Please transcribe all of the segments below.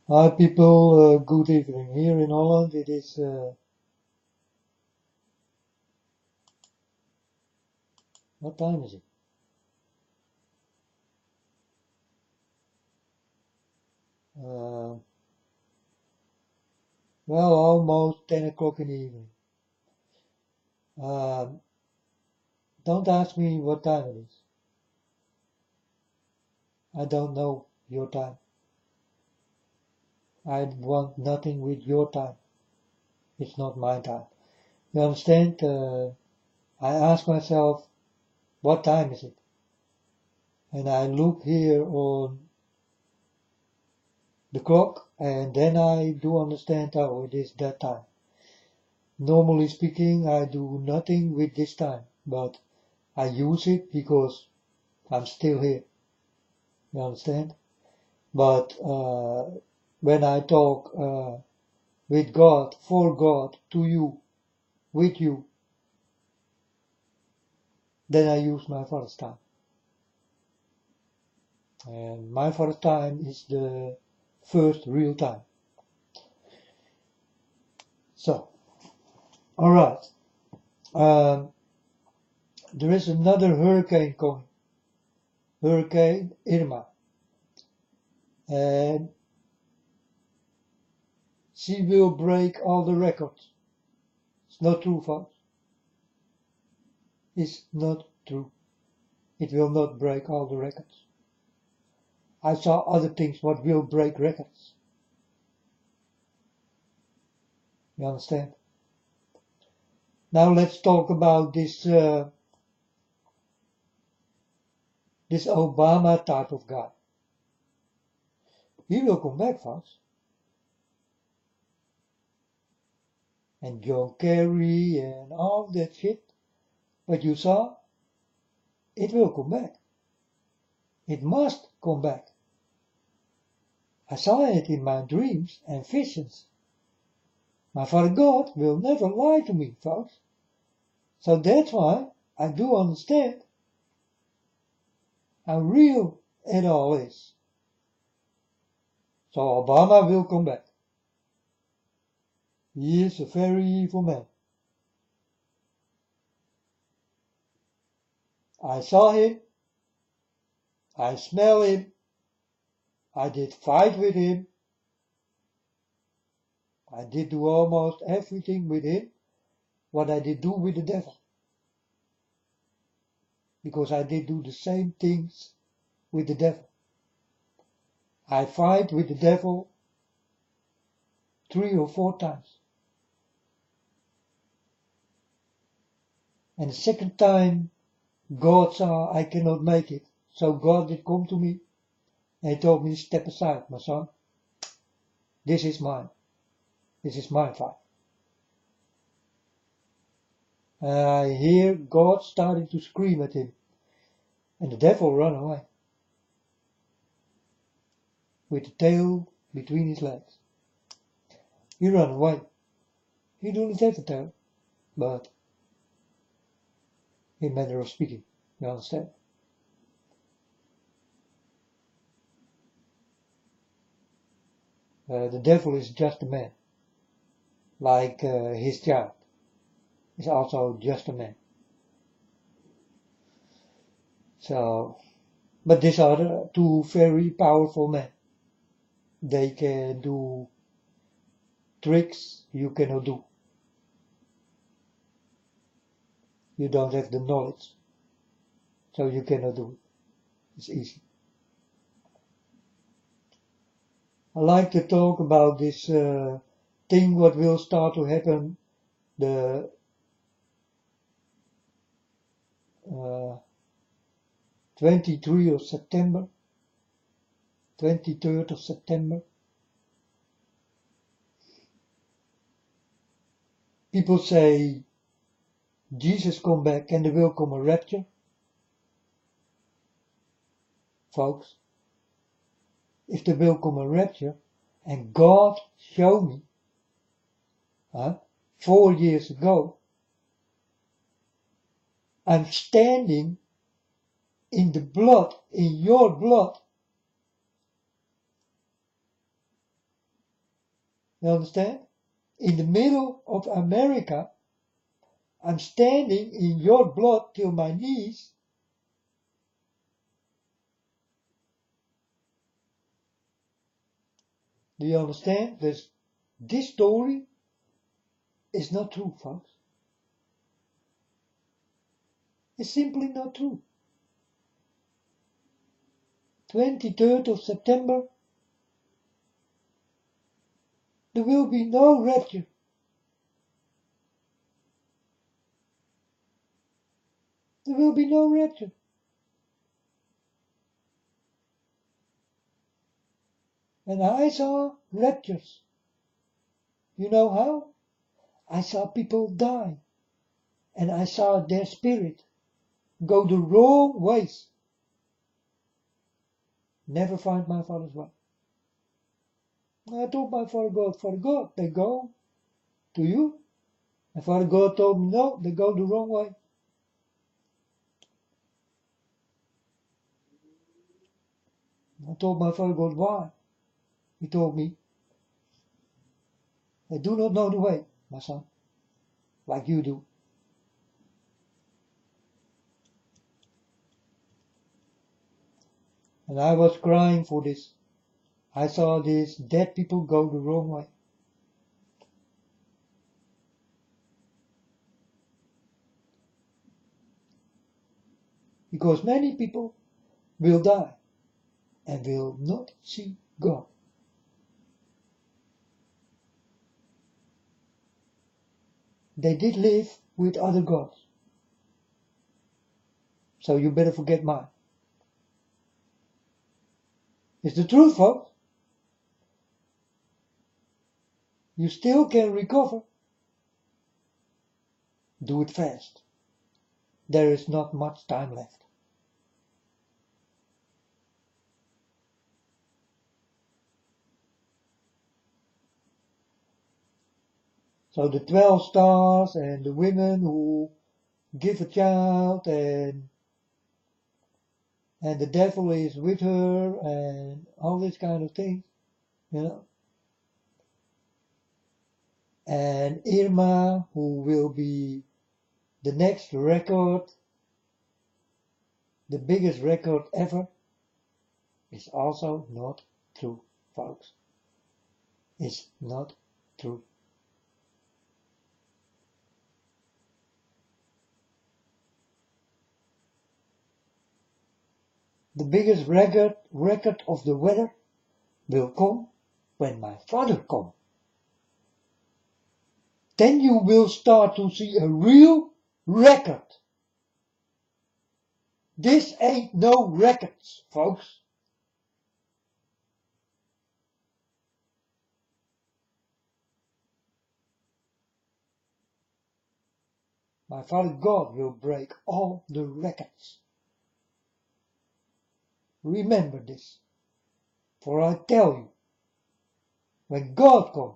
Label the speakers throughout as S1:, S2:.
S1: Hi people, good evening. Here in Holland it is what time is it? Uh, well, almost 10 o'clock in the evening. Um, don't ask me what time it is. I don't know your time. I want nothing with your time. It's not my time. You understand? I ask myself, what time is it? And I look here on the clock and then I do understand, oh, it is that time. Normally speaking, I do nothing with this time, but I use it because I'm still here. You understand? But when I talk with God, for God, to you, with you, then I use my first time. And my first time is the first real time. So, alright. There is another hurricane coming. Hurricane Irma. And she will break all the records. It's not true, folks. It's not true. It will not break all the records. I saw other things what will break records. You understand? Now let's talk about this this Obama type of guy. He will come back, folks. And John Kerry and all that shit. What you saw, it will come back. It must come back. I saw it in my dreams and visions. My Father God will never lie to me, folks. So that's why I do understand how real it all is. So Obama will come back. He is a very evil man. I saw him, I smell him, I did fight with him, I did do almost everything with him what I did do with the devil. Because I did do the same things with the devil. I fight with the devil 3 or 4 times. And the second time God saw I cannot make it. So God did come to me and he told me, step aside, my son. This is mine. This is my fight. And I hear God starting to scream at him. And the devil ran away. With the tail between his legs. He ran away. He don't have a tail. But in manner of speaking. You understand? The devil is just a man. Like his child is also just a man. So, but these are the two very powerful men. They can do tricks you cannot do. You don't have the knowledge, so you cannot do it. It's easy. I like to talk about this thing what will start to happen the 23rd of September, 23rd of September. People say Jesus come back and there will come a rapture. Folks, if there will come a rapture and God showed me 4 years ago, I'm standing in the blood, in your blood, You understand? In the middle of America, I'm standing in your blood till my knees. Do you understand? This story is not true, folks. It's simply not true. 23rd of September, there will be no rapture. There will be no rapture. And I saw raptures. You know how? I saw people die. And I saw their spirit go the wrong ways. Never find my Father's way. I told my Father God, they go to you. And Father God told me, no, they go the wrong way. I told my Father God why. He told me, they do not know the way, my son, like you do. And I was crying for this. I saw these dead people go the wrong way. Because many people will die and will not see God. They did live with other gods. So you better forget mine. It's the truth, folks. You still can recover. Do it fast. There is not much time left. So the 12 stars and the women who give a child and the devil is with her and all this kind of things, you know. And Irma, who will be the next record, the biggest record ever, is also not true, folks. It's not true. The biggest record of the weather will come when my Father comes. Then you will start to see a real record. This ain't no records, folks. My Father God will break all the records. Remember this, for I tell you, when God comes,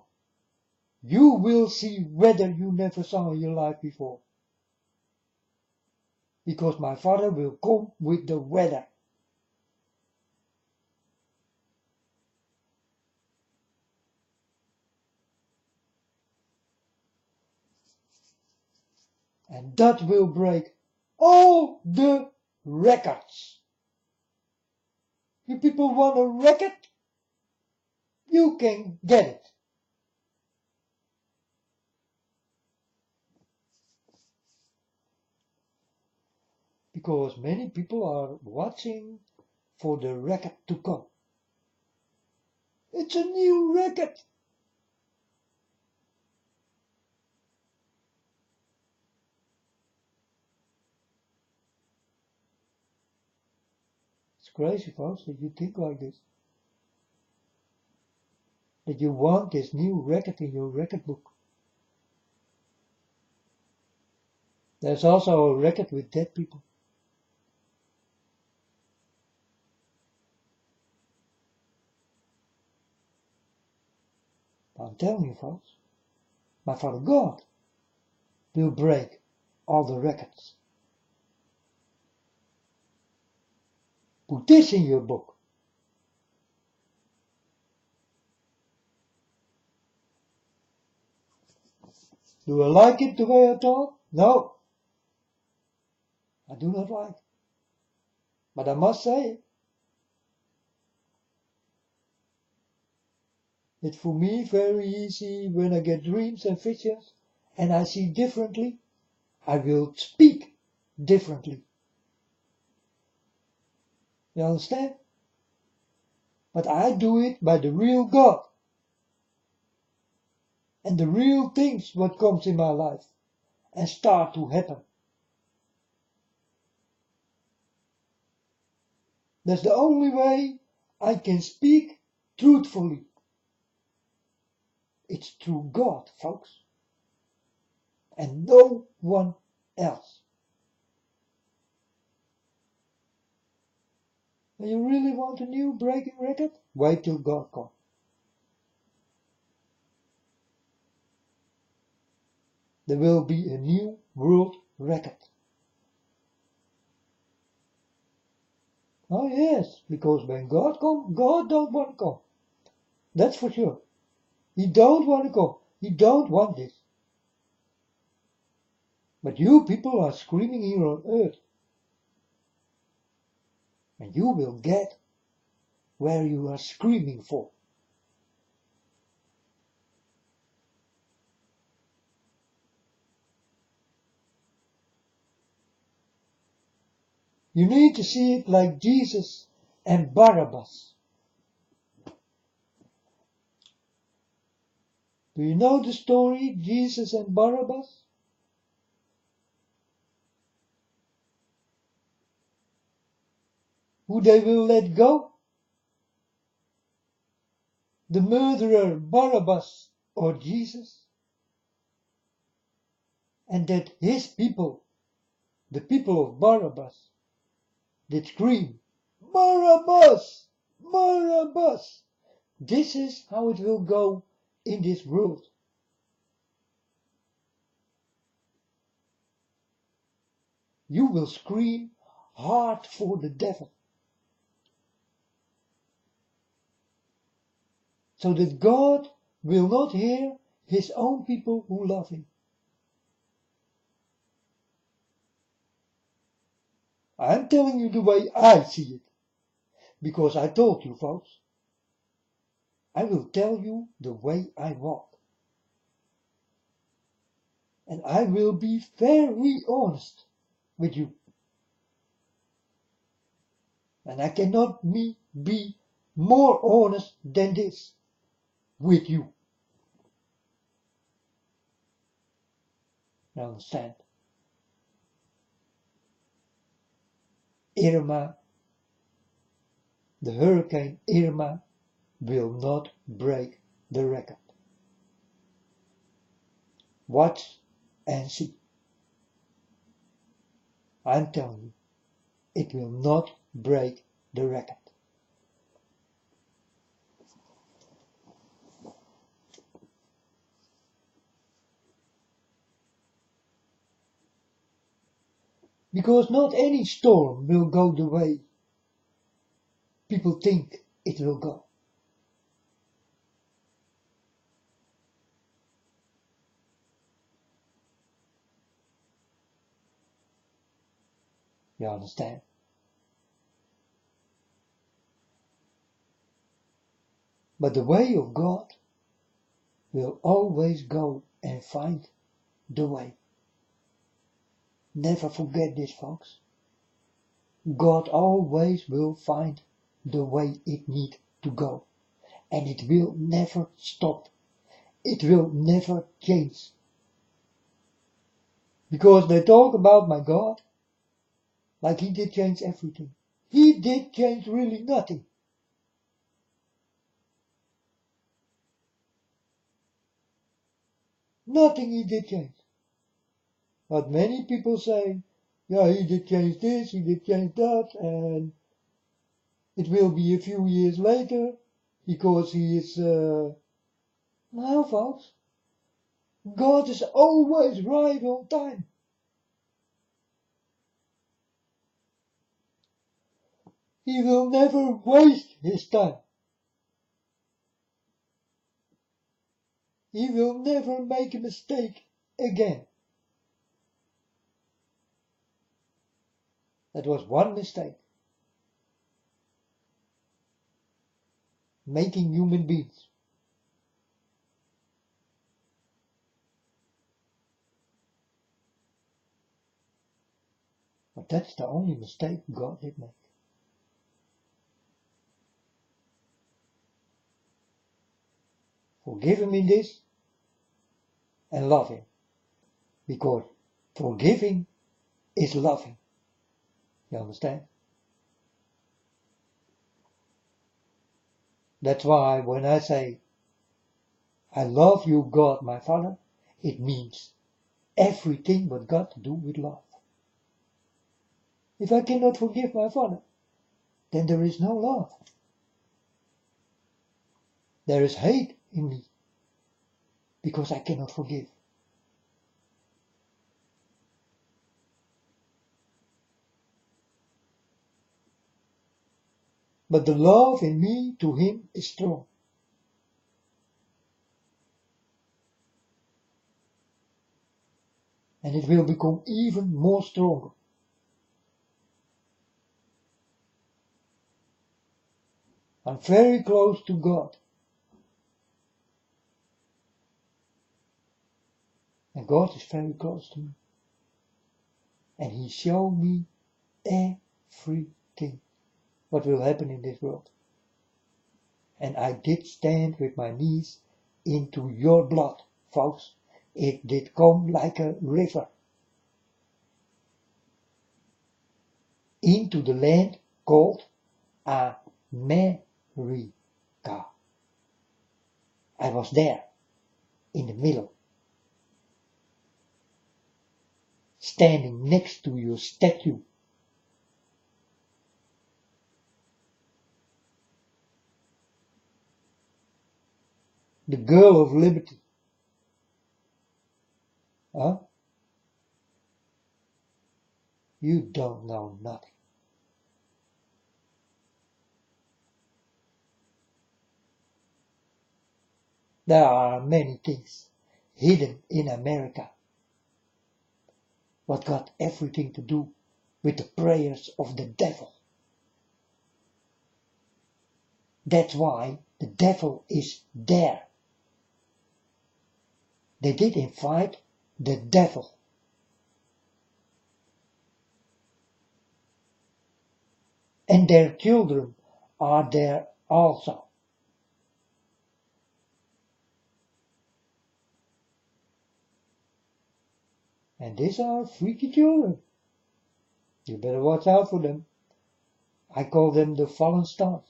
S1: you will see weather you never saw in your life before. Because my Father will come with the weather. And that will break all the records. You people want a record? You can get it. Because many people are watching for the record to come. It's a new record. It's crazy, folks, that you think like this. That you want this new record in your record book. There's also a record with dead people. I'm telling you, folks, my Father God will break all the records. Put this in your book. Do I like it the way I talk? No, I do not like. But I must say, it's for me very easy when I get dreams and visions and I see differently, I will speak differently. You understand? But I do it by the real God. And the real things what comes in my life and start to happen. That's the only way I can speak truthfully. It's through God, folks. And no one else. And you really want a new breaking record? Wait till God comes. There will be a new world record. Oh yes, because when God comes, God don't want to come. That's for sure. He don't want to come. He don't want this. But you people are screaming here on earth. And you will get where you are screaming for. You need to see it like Jesus and Barabbas. Do you know the story, Jesus and Barabbas? Who they will let go? The murderer Barabbas or Jesus? And that his people, the people of Barabbas, did scream, Barabbas! Barabbas! This is how it will go in this world. You will scream hard for the devil. So that God will not hear his own people who love him. I'm telling you the way I see it. Because I told you, folks. I will tell you the way I walk. And I will be very honest with you. And I cannot be more honest than this with you. You understand? Irma, the hurricane Irma, will not break the record. Watch and see. I'm telling you, it will not break the record. Because not any storm will go the way people think it will go. You understand? But the way of God will always go and find the way. Never forget this, folks. God always will find the way it needs to go. And it will never stop. It will never change. Because they talk about my God like he did change everything. He did change really nothing. Nothing he did change. But many people say, yeah, he did change this, he did change that, and it will be a few years later, because he is, no, folks. God is always right on time. He will never waste his time. He will never make a mistake again. That was one mistake. Making human beings. But that's the only mistake God did make. Forgive him in this and love him. Because forgiving is loving. You understand? That's why when I say, I love you, God, my Father, it means everything but got to do with love. If I cannot forgive my Father, then there is no love. There is hate in me, because I cannot forgive. But the love in me to him is strong. And it will become even more stronger. I'm very close to God. And God is very close to me. And he showed me everything what will happen in this world. And I did stand with my knees into your blood, folks. It did come like a river into the land called America. I was there, in the middle, standing next to your statue. The girl of liberty. Huh? You don't know nothing. There are many things hidden in America, what got everything to do with the prayers of the devil. That's why the devil is there. They did invite the devil. And their children are there also. And these are freaky children. You better watch out for them. I call them the fallen stars.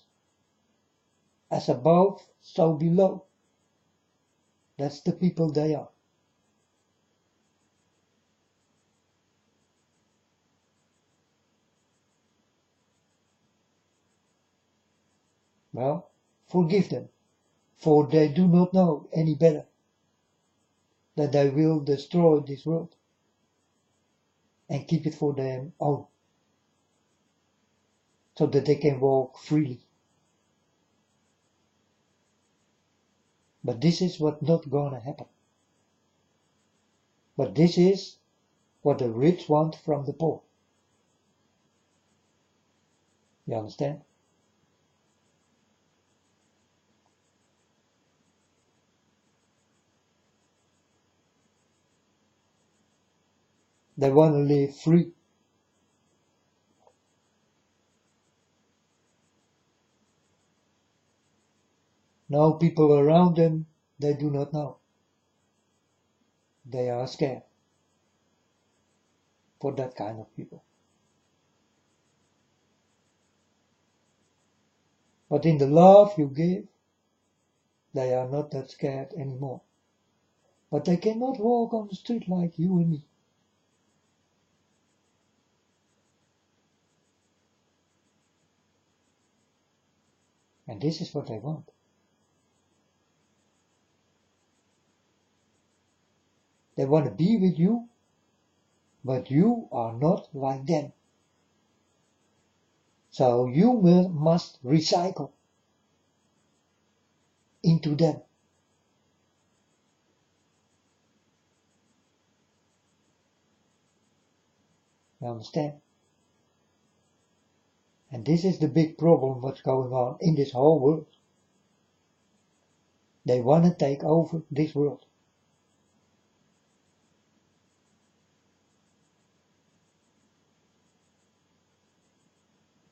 S1: As above, so below. That's the people they are. Well, forgive them, for they do not know any better, that they will destroy this world and keep it for their own, so that they can walk freely. But this is what not gonna happen. But this is what the rich want from the poor. You understand? They want to live free. No people around them, they do not know. They are scared for that kind of people. But in the love you give, they are not that scared anymore. But they cannot walk on the street like you and me. And this is what they want. They want to be with you, but you are not like them. So you must recycle into them. You understand? And this is the big problem what's going on in this whole world. They want to take over this world.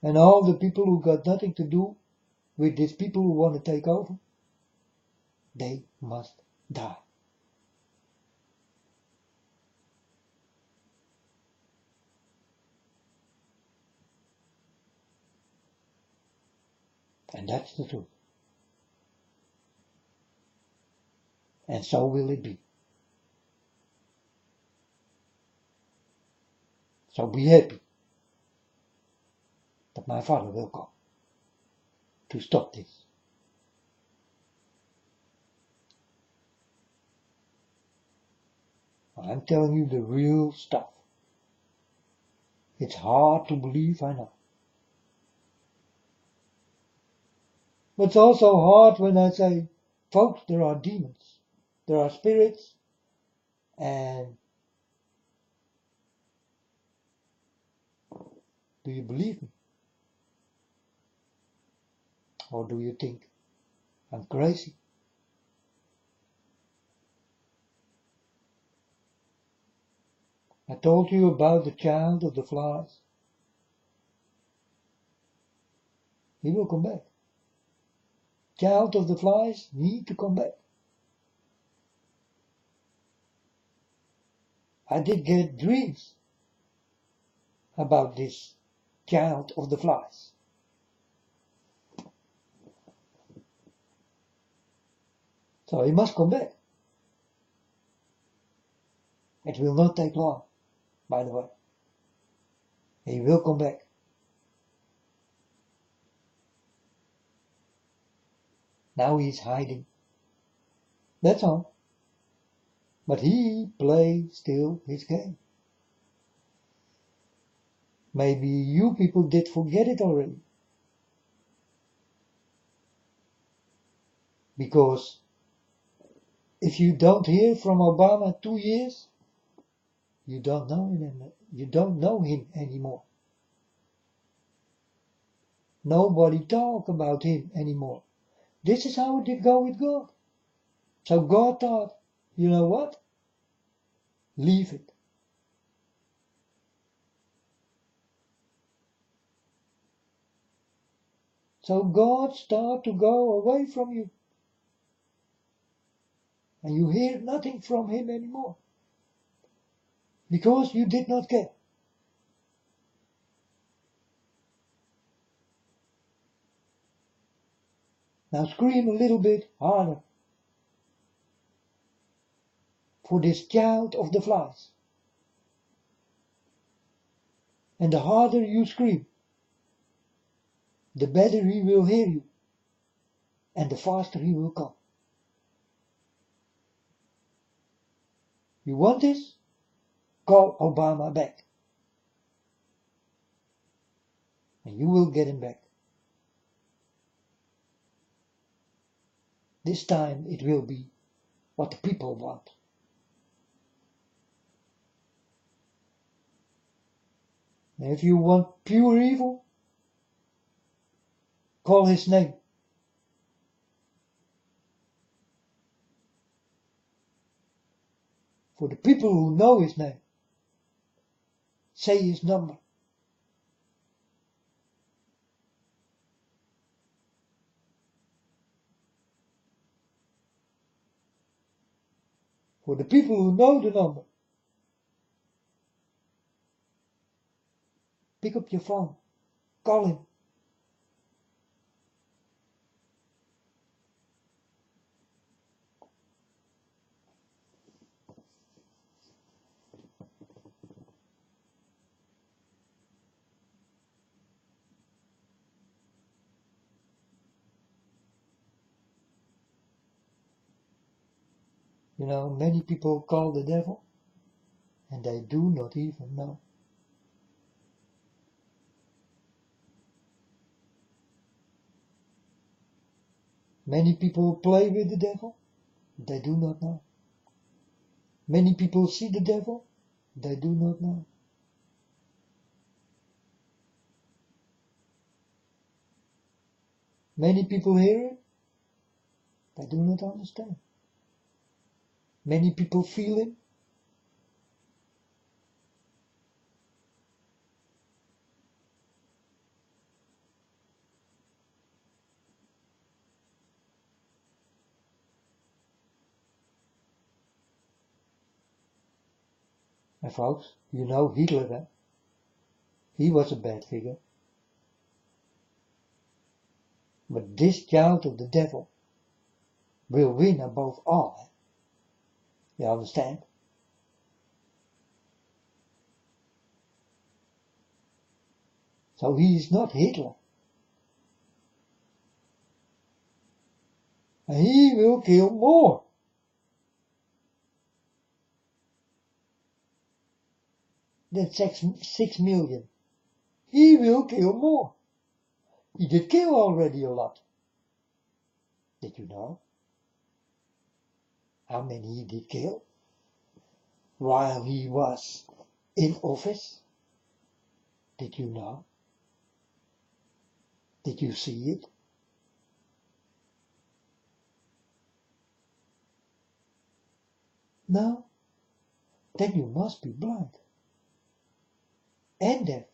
S1: And all the people who got nothing to do with these people who want to take over, they must die. And that's the truth. And so will it be. So be happy that my Father will come to stop this. I'm telling you the real stuff. It's hard to believe, I know. But it's also hard when I say, folks, there are demons, there are spirits, and do you believe me? Or do you think I'm crazy? I told you about the child of the flies. He will come back. Child of the flies need to come back. I did get dreams about this child of the flies. So he must come back. It will not take long, by the way. He will come back. Now he's hiding. That's all. But he plays still his game. Maybe you people did forget it already. Because if you don't hear from Obama 2 years, you don't know him anymore. Nobody talk about him anymore. This is how it did go with God. So God thought, you know what? Leave it. So God started to go away from you. And you hear nothing from him anymore. Because you did not care. Now scream a little bit harder for this child of the flies. And the harder you scream, the better he will hear you. And the faster he will come. You want this? Call Obama back. And you will get him back. This time it will be what the people want. And if you want pure evil, call his name. For the people who know his name, say his number. For the people who know the number, pick up your phone, call him. You know, many people call the devil, and they do not even know. Many people play with the devil, they do not know. Many people see the devil, they do not know. Many people hear it, they do not understand. Many people feel it, and folks, you know Hitler, eh? He was a bad figure. But this child of the devil will win above all. Eh? You understand? So he is not Hitler. And he will kill more. Than 6 million. He will kill more. He did kill already a lot. Did you know? How many he did kill? While he was in office? Did you know? Did you see it? No? Then you must be blind. And deaf.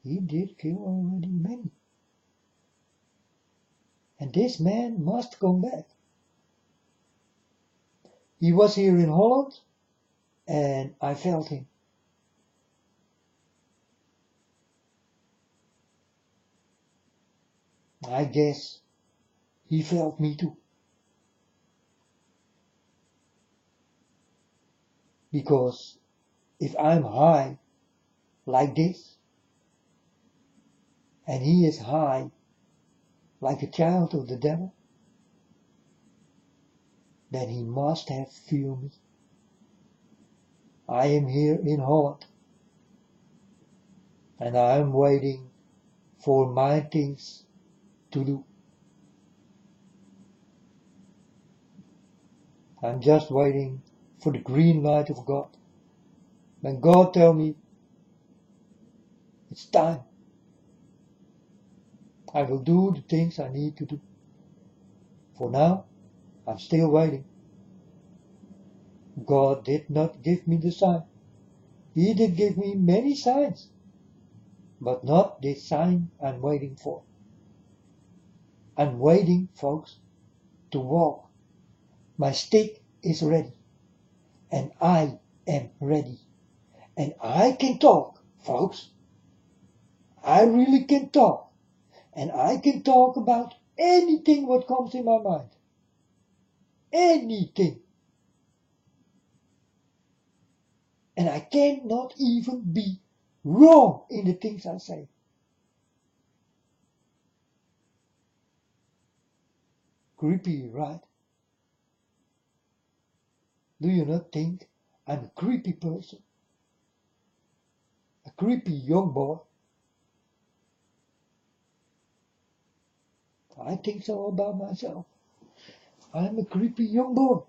S1: He did kill already many. And this man must come back. He was here in Holland, and I felt him. I guess he felt me too. Because if I'm high like this, and he is high like a child of the devil, then he must have feel me. I am here in Holland, and I am waiting for my things to do. I'm just waiting for the green light of God. When God tells me it's time, I will do the things I need to do. For now, I'm still waiting. God did not give me the sign. He did give me many signs, but not this sign I'm waiting for. I'm waiting, folks, to walk. My stick is ready, and I am ready. And I can talk, folks. I really can talk. And I can talk about anything what comes in my mind. Anything. And I cannot even be wrong in the things I say. Creepy, right? Do you not think I'm a creepy person? A creepy young boy? I think so about myself. I'm a creepy young boy.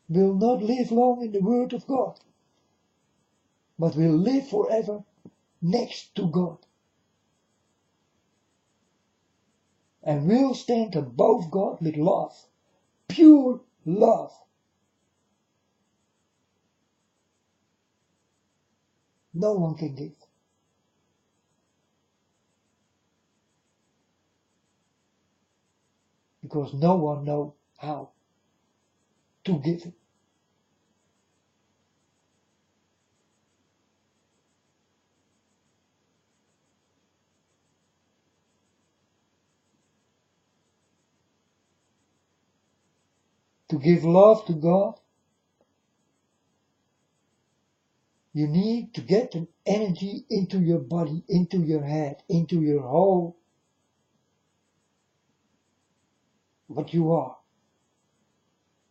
S1: Will not live long in the Word of God, but will live forever next to God. And will stand above God with love, pure love. No one can give. Because no one knows how to give it. To give love to God, you need to get an energy into your body, into your head, into your whole, what you are,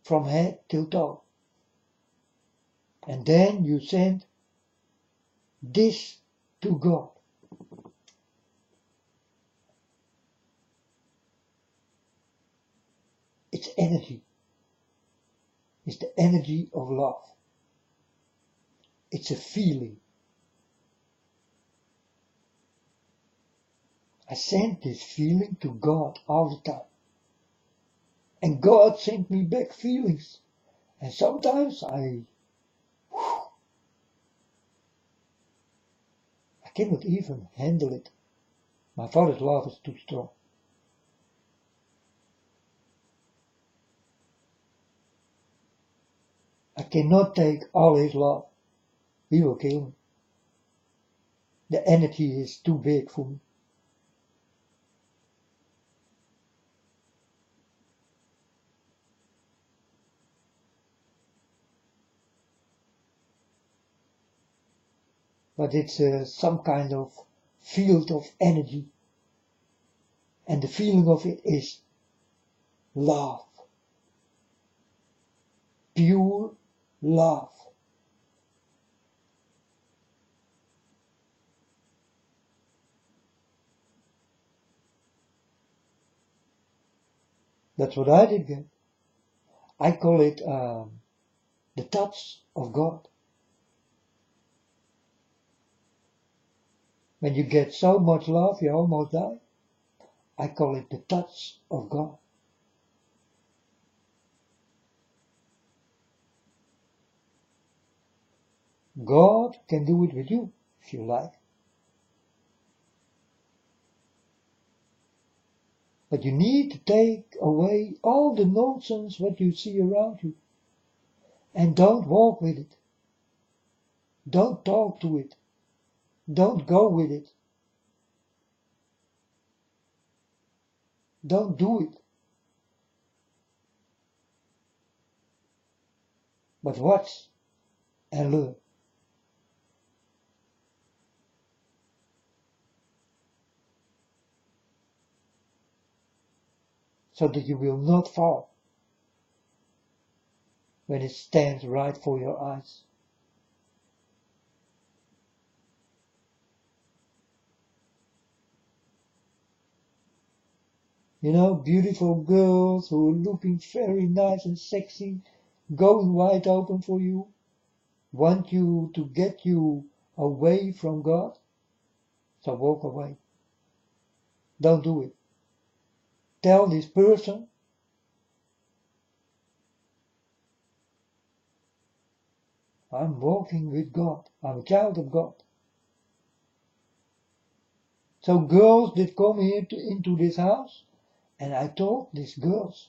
S1: from head till toe. And then you send this to God. It's energy. It's the energy of love. It's a feeling. I sent this feeling to God all the time. And God sent me back feelings. And sometimes I cannot even handle it. My father's love is too strong. I cannot take all his love. He will kill me. The energy is too big for me. But it's some kind of field of energy. And the feeling of it is love. Pure love. That's what I did get. I call it the touch of God. When you get so much love, you almost die. I call it the touch of God. God can do it with you, if you like. But you need to take away all the nonsense what you see around you. And don't walk with it. Don't talk to it. Don't go with it. Don't do it. But watch and learn. So that you will not fall when it stands right for your eyes. You know, beautiful girls who are looking very nice and sexy, going wide open for you, want you to get you away from God. So walk away. Don't do it. Tell this person, I'm walking with God. I'm a child of God. So girls did come here into this house, and I told these girls,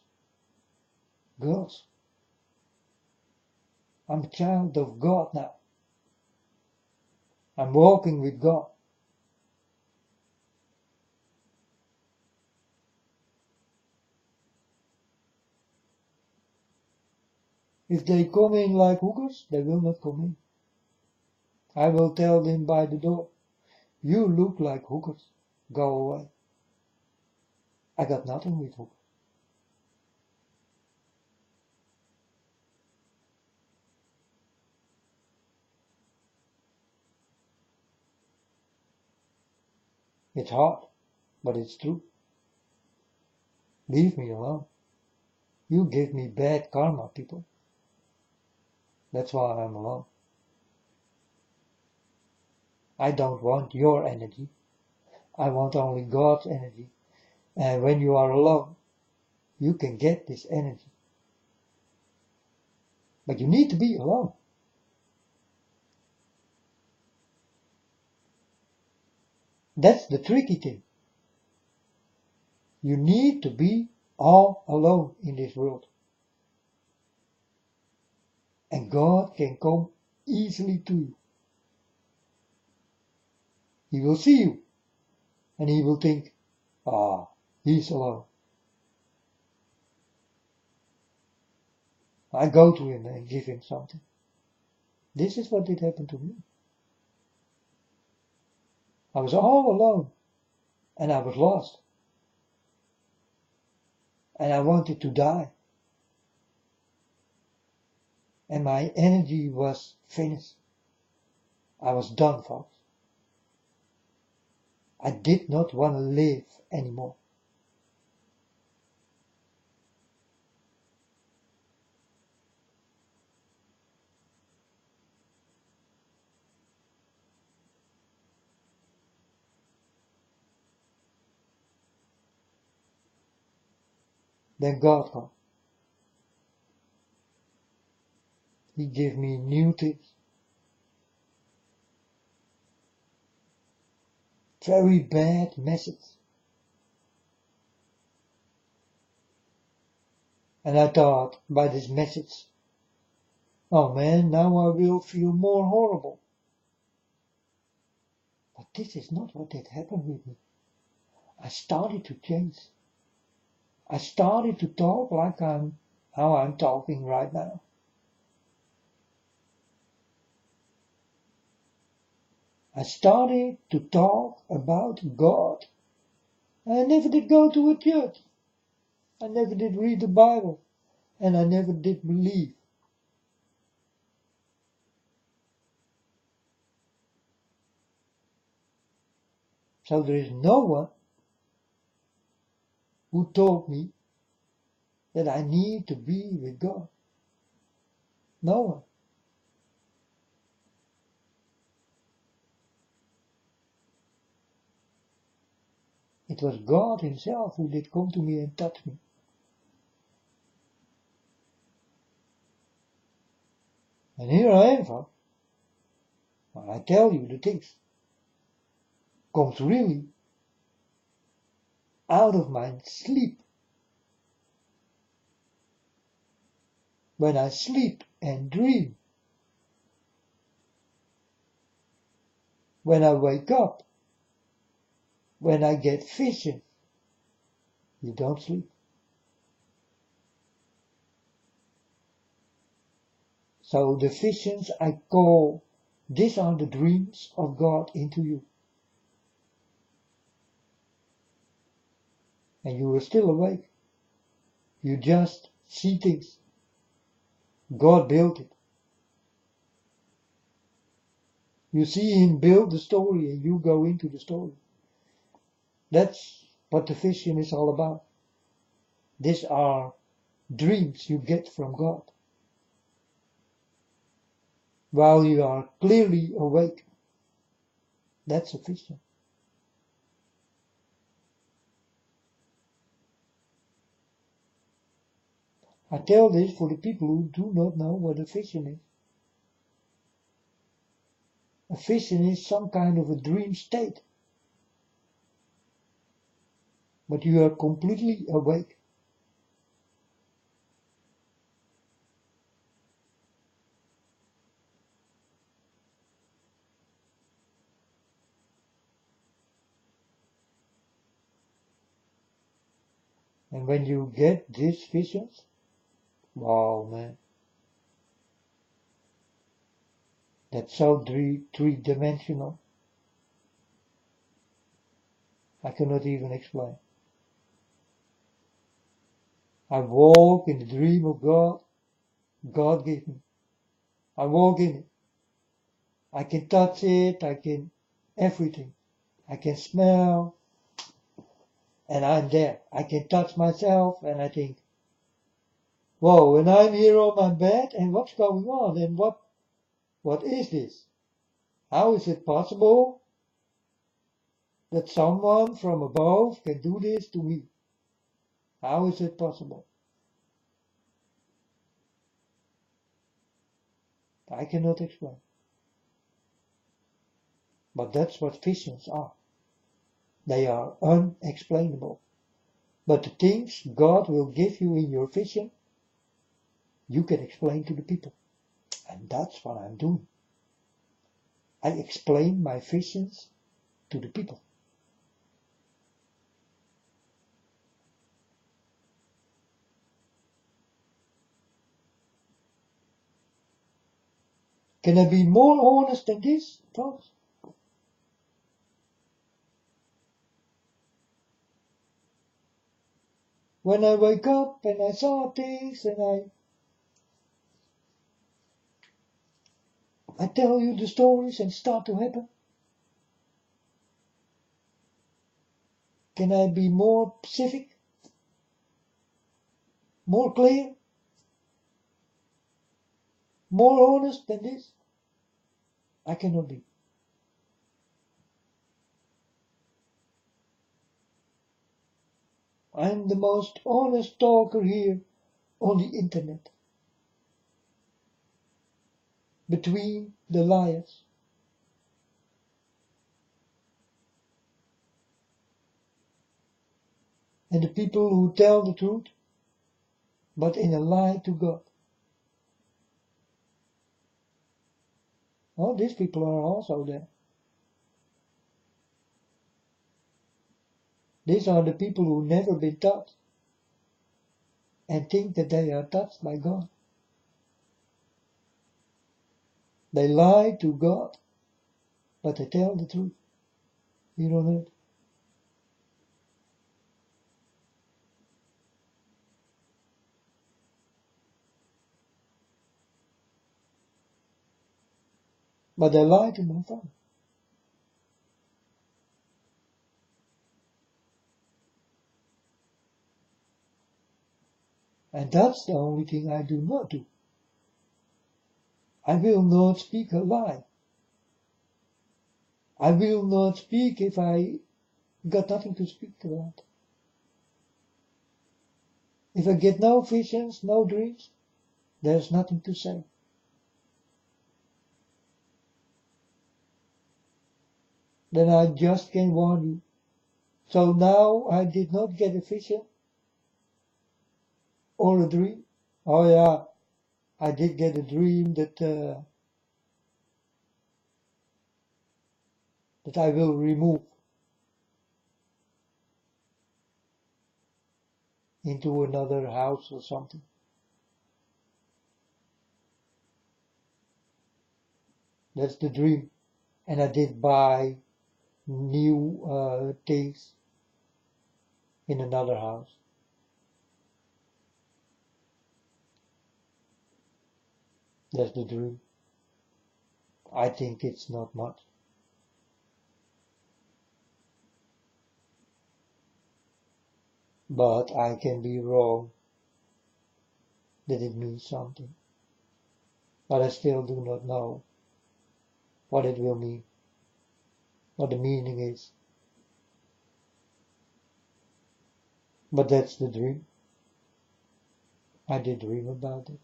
S1: I'm a child of God now. I'm walking with God. If they come in like hookers, they will not come in. I will tell them by the door, you look like hookers. Go away. I got nothing with hookers. It's hard, but it's true. Leave me alone. You give me bad karma, people. That's why I'm alone. I don't want your energy. I want only God's energy. And when you are alone, you can get this energy. But you need to be alone. That's the tricky thing. You need to be all alone in this world. And God can come easily to you. He will see you. And he will think, he's alone. I go to him and give him something. This is what did happen to me. I was all alone. And I was lost. And I wanted to die. And my energy was finished. I was done, folks. I did not want to live anymore. then God comes. He gives me new things. Very bad message. And I thought, by this message, oh man, now I will feel more horrible. But this is not what had happened with me. I started to change. I started to talk like how I'm talking right now. I started to talk about God. I never did go to a church. I never did read the Bible. And I never did believe. So there is no one who told me that I need to be with God. No one. It was God himself who did come to me and touch me. And here I am, folks. When I tell you the things comes really out of my sleep. When I sleep and dream. When I wake up. When I get vision. You don't sleep. So the visions I call, these are the dreams of God into you. And you are still awake. You just see things. God built it. You see him build the story and you go into the story. That's what the vision is all about. These are dreams you get from God. While you are clearly awake. That's a vision. I tell this for the people who do not know what a vision is. A vision is some kind of a dream state. But you are completely awake. And when you get these visions, wow man, that's so three-dimensional. I cannot even explain. I walk in the dream of God. God gave me. I walk in it. I can touch it. I can everything. I can smell. And I'm there. I can touch myself and I think, whoa, and I'm here on my bed and what's going on and what is this? How is it possible that someone from above can do this to me? How is it possible? I cannot explain. But that's what visions are. They are unexplainable. But the things God will give you in your vision, you can explain to the people. And that's what I'm doing. I explain my visions to the people. Can I be more honest than this, folks? When I wake up and I saw things and I tell you the stories and start to happen. Can I be more specific? More clear? More honest than this? I cannot be. I'm the most honest talker here on the internet. Between the liars. And the people who tell the truth, but in a lie to God. Well, these people are also there. These are the people who never been touched and think that they are touched by God. They lie to God, but they tell the truth. You don't know it. But they lie to my Father. And that's the only thing I do not do. I will not speak a lie. I will not speak if I got nothing to speak about. If I get no visions, no dreams, there's nothing to say. Then I just can warn you. So now I did not get a vision or a dream. Oh yeah, I did get a dream that I will remove into another house or something. That's the dream. And I did buy new things in another house. That's the dream. I think it's not much. But I can be wrong that it means something. But I still do not know what it will mean, what the meaning is. But that's the dream. I did dream about it.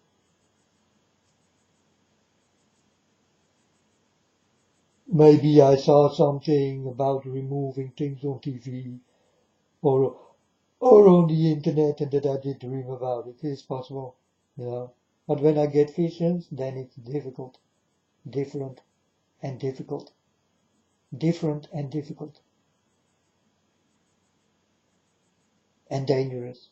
S1: Maybe I saw something about removing things on TV or on the internet and that I did dream about it. It's possible, you know. But when I get visions, then it's difficult, different and difficult, different and difficult, and dangerous.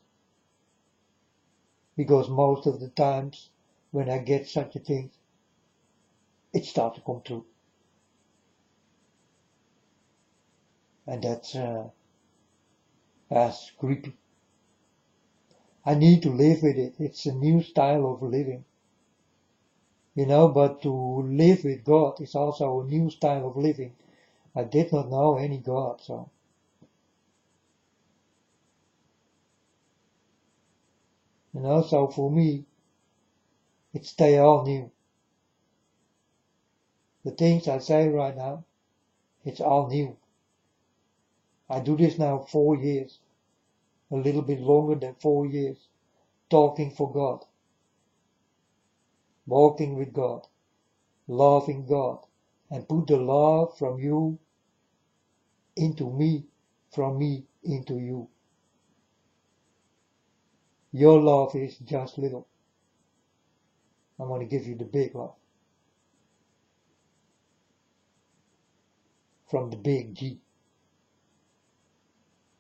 S1: Because most of the times when I get such a thing, it starts to come true. And that's creepy. I need to live with it. It's a new style of living. You know, but to live with God is also a new style of living. I did not know any God, so. You know, so for me, it's stay all new. The things I say right now, it's all new. I do this now 4 years, a little bit longer than 4 years, talking for God, walking with God, loving God, and put the love from you into me, from me into you. Your love is just little. I want to give you the big love. From the big G.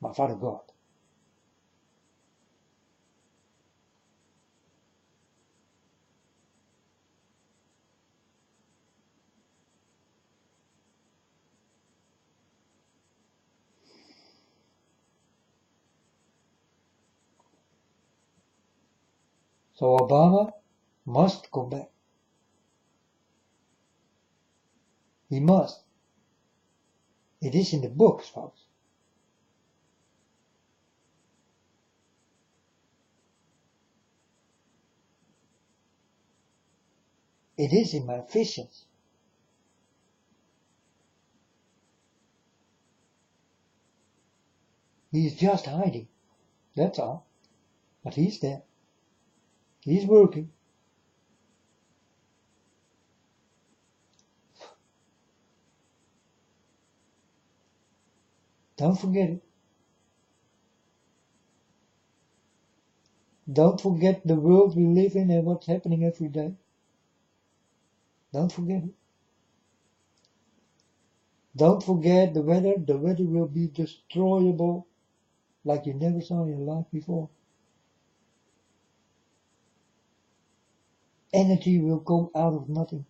S1: My Father God. So Obama must come back. He must. It is in the books, folks. It is in my visions. He is just hiding. That's all. But He's there. He's working. Don't forget it. Don't forget the world we live in and what's happening every day. Don't forget it. Don't forget the weather. The weather will be destroyable like you never saw in your life before. Energy will come out of nothing.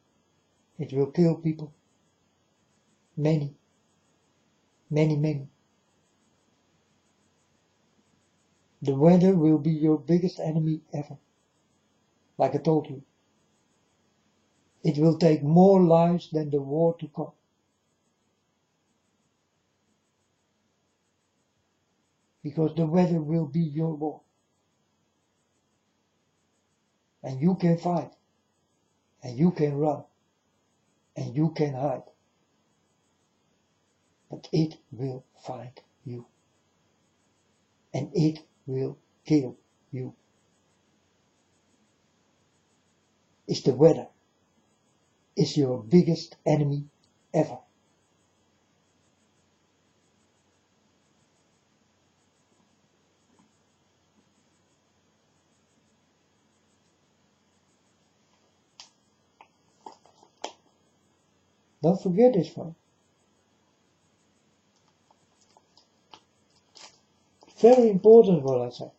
S1: It will kill people. Many. Many, many. The weather will be your biggest enemy ever. Like I told you. It will take more lives than the war to come. Because the weather will be your war. And you can fight. And you can run. And you can hide. But it will find you. And it will kill you. It's the weather. Is your biggest enemy ever. Don't forget this one. Very important what I say.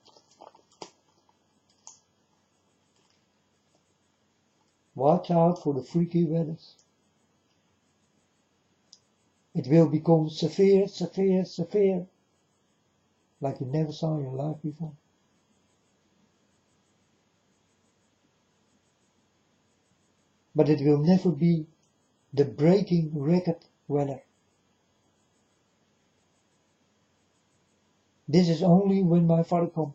S1: Watch out for the freaky weathers. It will become severe, severe, severe, like you never saw in your life before. But it will never be the breaking record weather. This is only when my Father comes.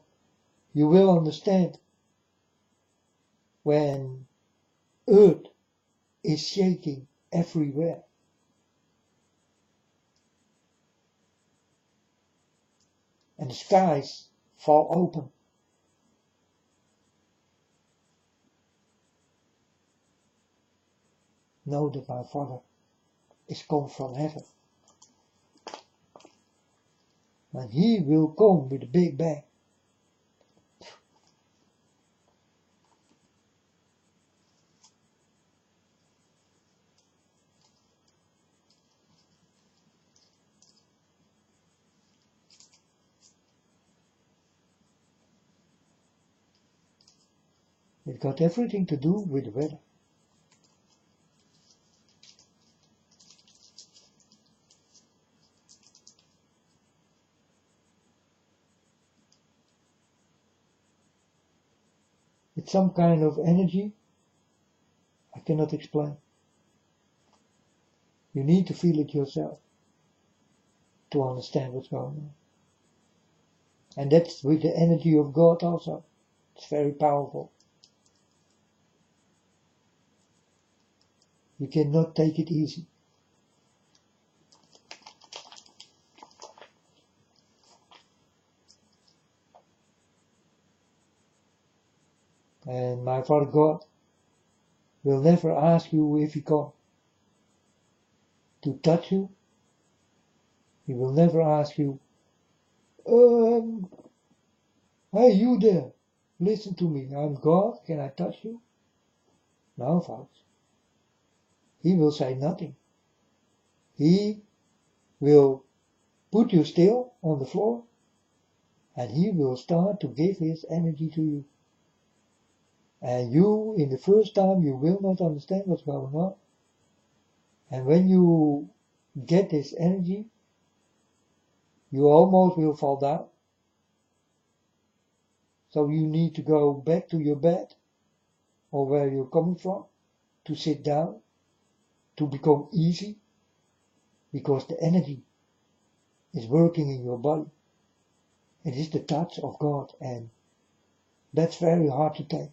S1: You will understand when earth is shaking everywhere. And the skies fall open. Know that my Father is come from heaven. And He will come with a big bang. It got everything to do with the weather. It's some kind of energy I cannot explain. You need to feel it yourself to understand what's going on. And that's with the energy of God also. It's very powerful. You cannot take it easy. And my Father God will never ask you if He comes to touch you. He will never ask you, hey you there, listen to me, I'm God, can I touch you? No, folks. He will say nothing. He will put you still on the floor and He will start to give His energy to you. And you, in the first time, you will not understand what's going on. And when you get this energy, you almost will fall down. So you need to go back to your bed, or where you're coming from, to sit down, to become easy, because the energy is working in your body. It is the touch of God, and that's very hard to take.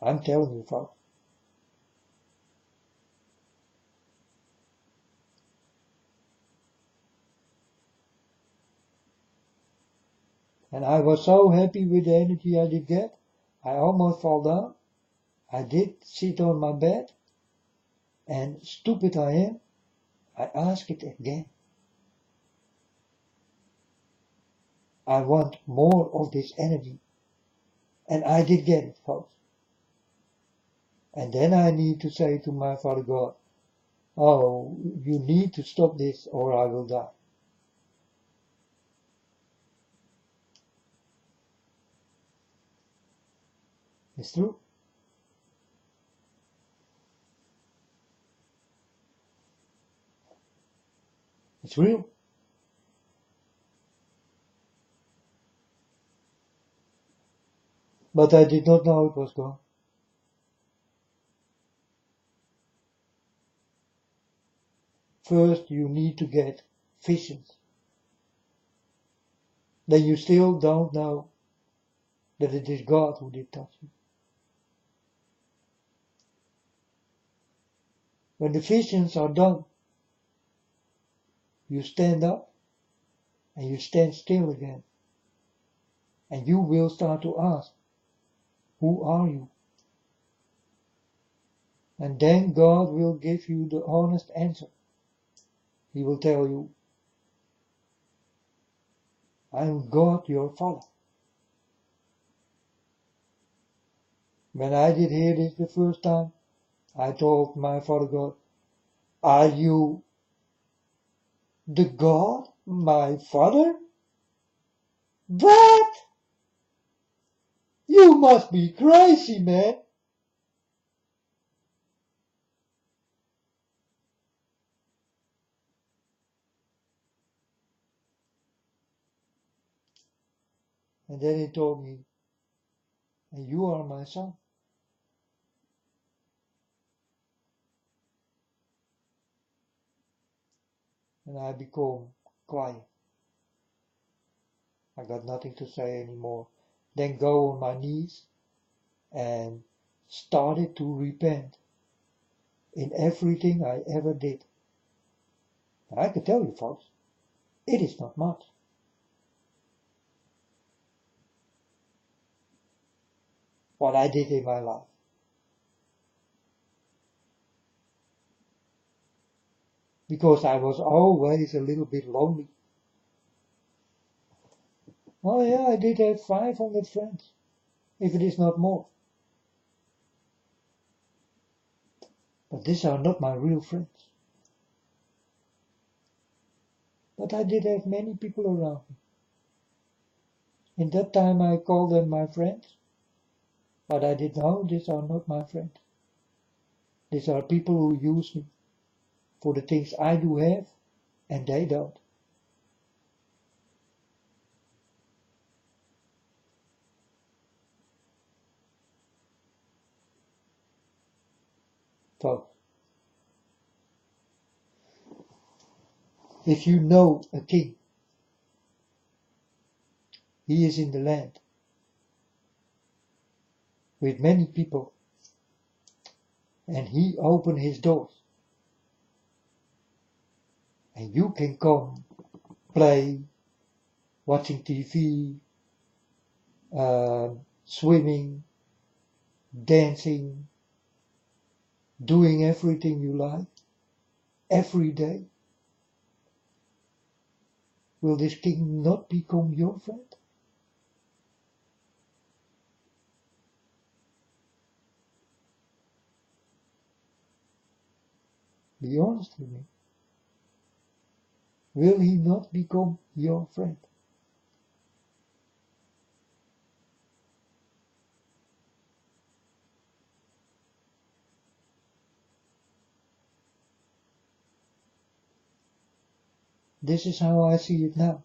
S1: I'm telling you, folks. And I was so happy with the energy I did get. I almost fall down. I did sit on my bed. And stupid I am, I ask it again. I want more of this energy. And I did get it, folks. And then I need to say to my Father God, oh, you need to stop this or I will die. It's true. It's real. But I did not know it was gone. First, you need to get visions. Then you still don't know that it is God who did touch you. When the visions are done, you stand up and you stand still again. And you will start to ask, who are you? And then God will give you the honest answer. He will tell you, I am God your Father. When I did hear this the first time, I told my Father God, are you the God, my Father? What? You must be crazy, man. And then he told me, and you are my son. And I became quiet. I got nothing to say anymore. Then go on my knees and started to repent in everything I ever did. And I can tell you, folks, it is not much. What I did in my life. Because I was always a little bit lonely. Oh yeah, I did have 500 friends, if it is not more. But these are not my real friends. But I did have many people around me. In that time I called them my friends. But I did know these are not my friends. These are people who use me for the things I do have and they don't. Folks, if you know a king, he is in the land with many people and he opened his doors and you can come, play, watching TV, swimming, dancing, doing everything you like, every day. Will this king not become your friend? Be honest with me. Will he not become your friend? This is how I see it now.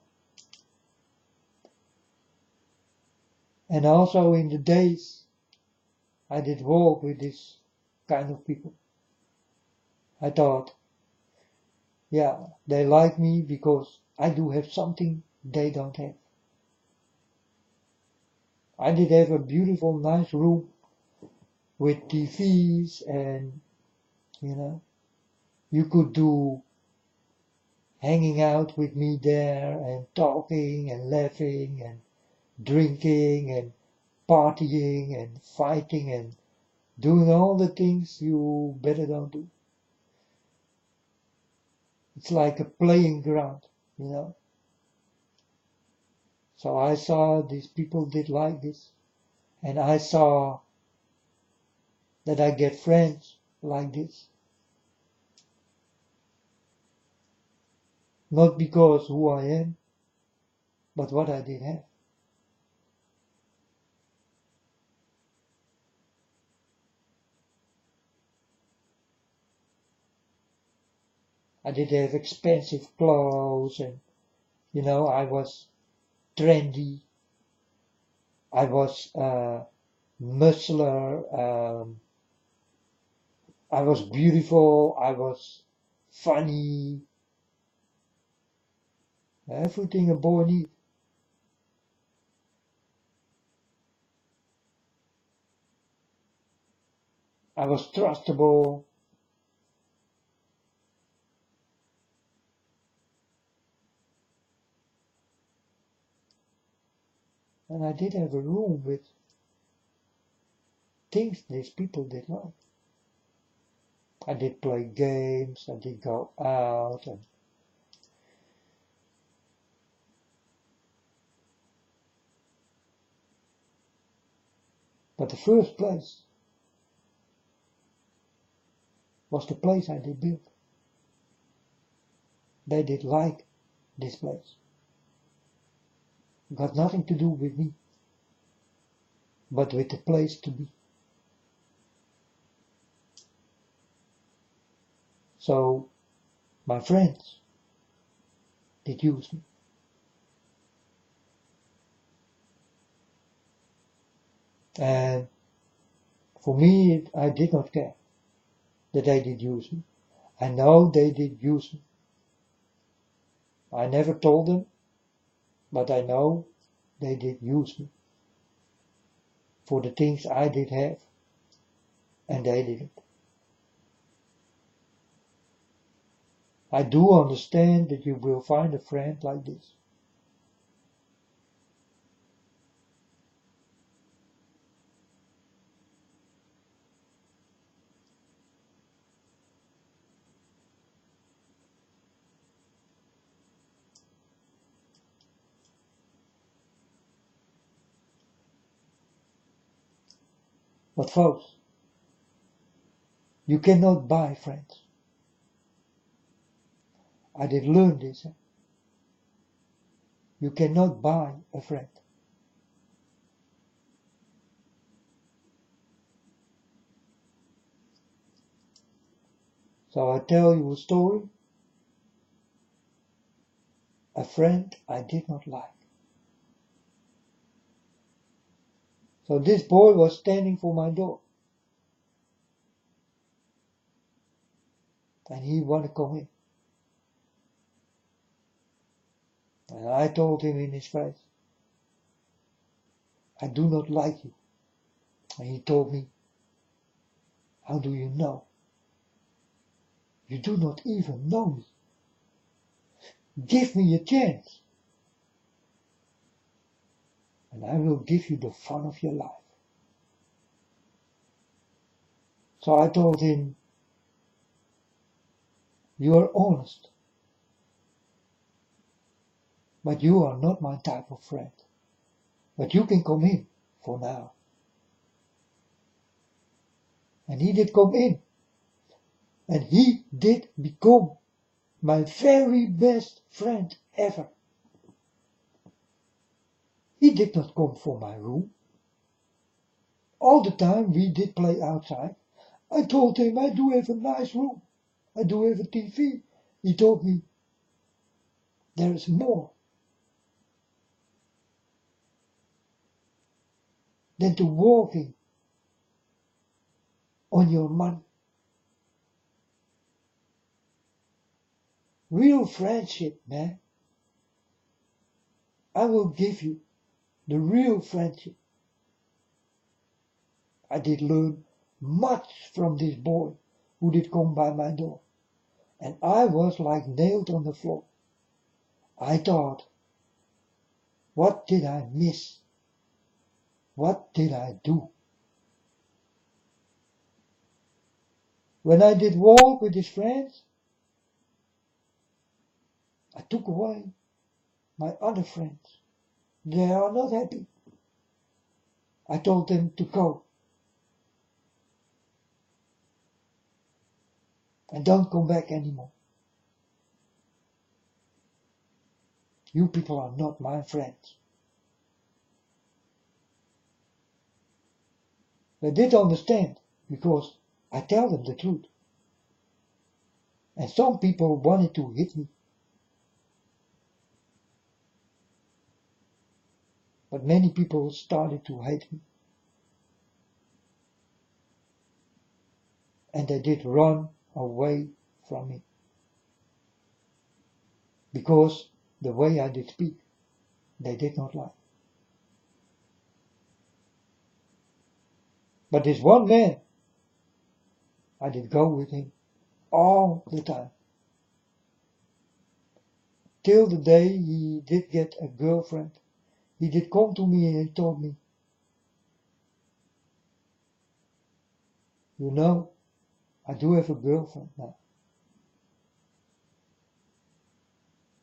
S1: And also in the days I did walk with this kind of people, I thought, yeah, they like me because I do have something they don't have. I did have a beautiful, nice room with TVs and, you could do hanging out with me there and talking and laughing and drinking and partying and fighting and doing all the things you better don't do. It's like a playing ground, you know. So I saw these people did like this, and I saw that I get friends like this. Not because who I am, but what I did have. I did have expensive clothes and, you know, I was trendy. I was muscular. I was beautiful. I was funny. Everything a boy needs. I was trustable. And I did have a room with things these people did like. I did play games, I did go out, but the first place was the place I did build. They did like this place. Got nothing to do with me, but with the place to be. So my friends did use me. And for me, I did not care that they did use me. I know they did use me. I never told them, but I know they did use me for the things I did have, and they didn't. I do understand that you will find a friend like this. But folks, you cannot buy friends. I did learn this. You cannot buy a friend. So I tell you a story. A friend I did not like. So this boy was standing for my door. And he wanted to come in. And I told him in his face, I do not like you. And he told me, how do you know? You do not even know me. Give me a chance. And I will give you the fun of your life. So I told him, you are honest. But you are not my type of friend. But you can come in for now. And he did come in. And he did become my very best friend ever. He did not come for my room. All the time we did play outside. I told him I do have a nice room. I do have a TV. He told me there is more than to walking on your money. Real friendship, man. I will give you the real friendship. I did learn much from this boy who did come by my door. And I was like nailed on the floor. I thought, what did I miss What did I do? When I did walk with his friends, I took away my other friends. They are not happy. I told them to go. And don't come back anymore. You people are not my friends. They did understand, because I tell them the truth. And some people wanted to hit me. But many people started to hate me. And they did run away from me. Because the way I did speak, they did not like. But this one man, I did go with him all the time. Till the day he did get a girlfriend. He did come to me and he told me, you know, I do have a girlfriend now.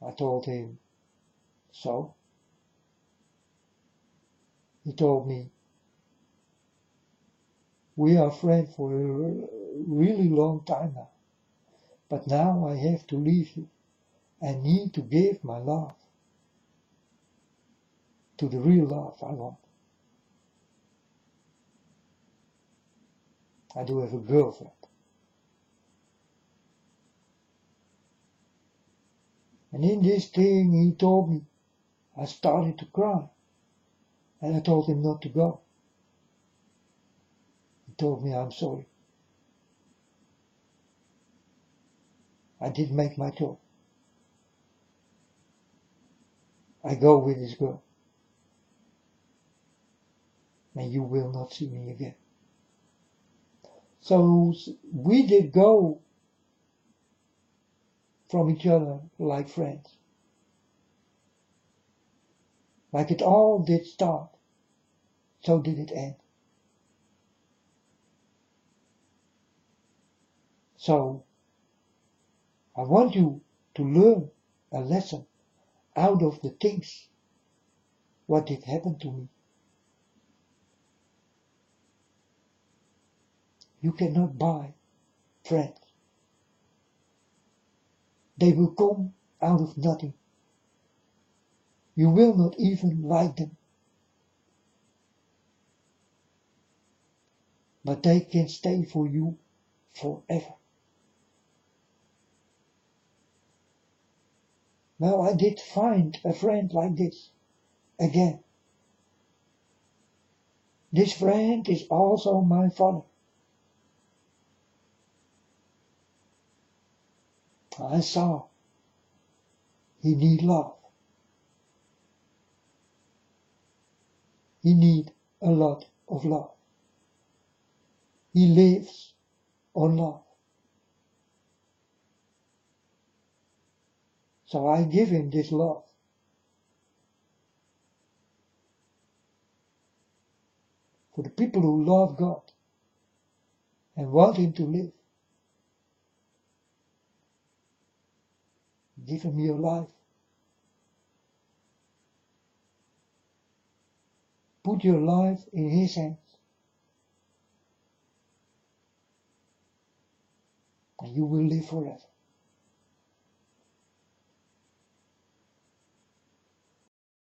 S1: I told him, so? He told me, we are friends for a really long time now. But now I have to leave you and need to give my love to the real love I want. I do have a girlfriend. And in this thing he told me, I started to cry. And I told him not to go. He told me, I'm sorry. I did make my choice. I go with this girl. And you will not see me again. So we did go from each other like friends. Like it all did start, so did it end. So I want you to learn a lesson out of the things what did happen to me. You cannot buy friends. They will come out of nothing. You will not even like them. But they can stay for you forever. Well, I did find a friend like this again. This friend is also my father. I saw he need love. He need a lot of love. He lives on love. So I give him this love. For the people who love God and want him to live, give him your life. Put your life in his hands. And you will live forever.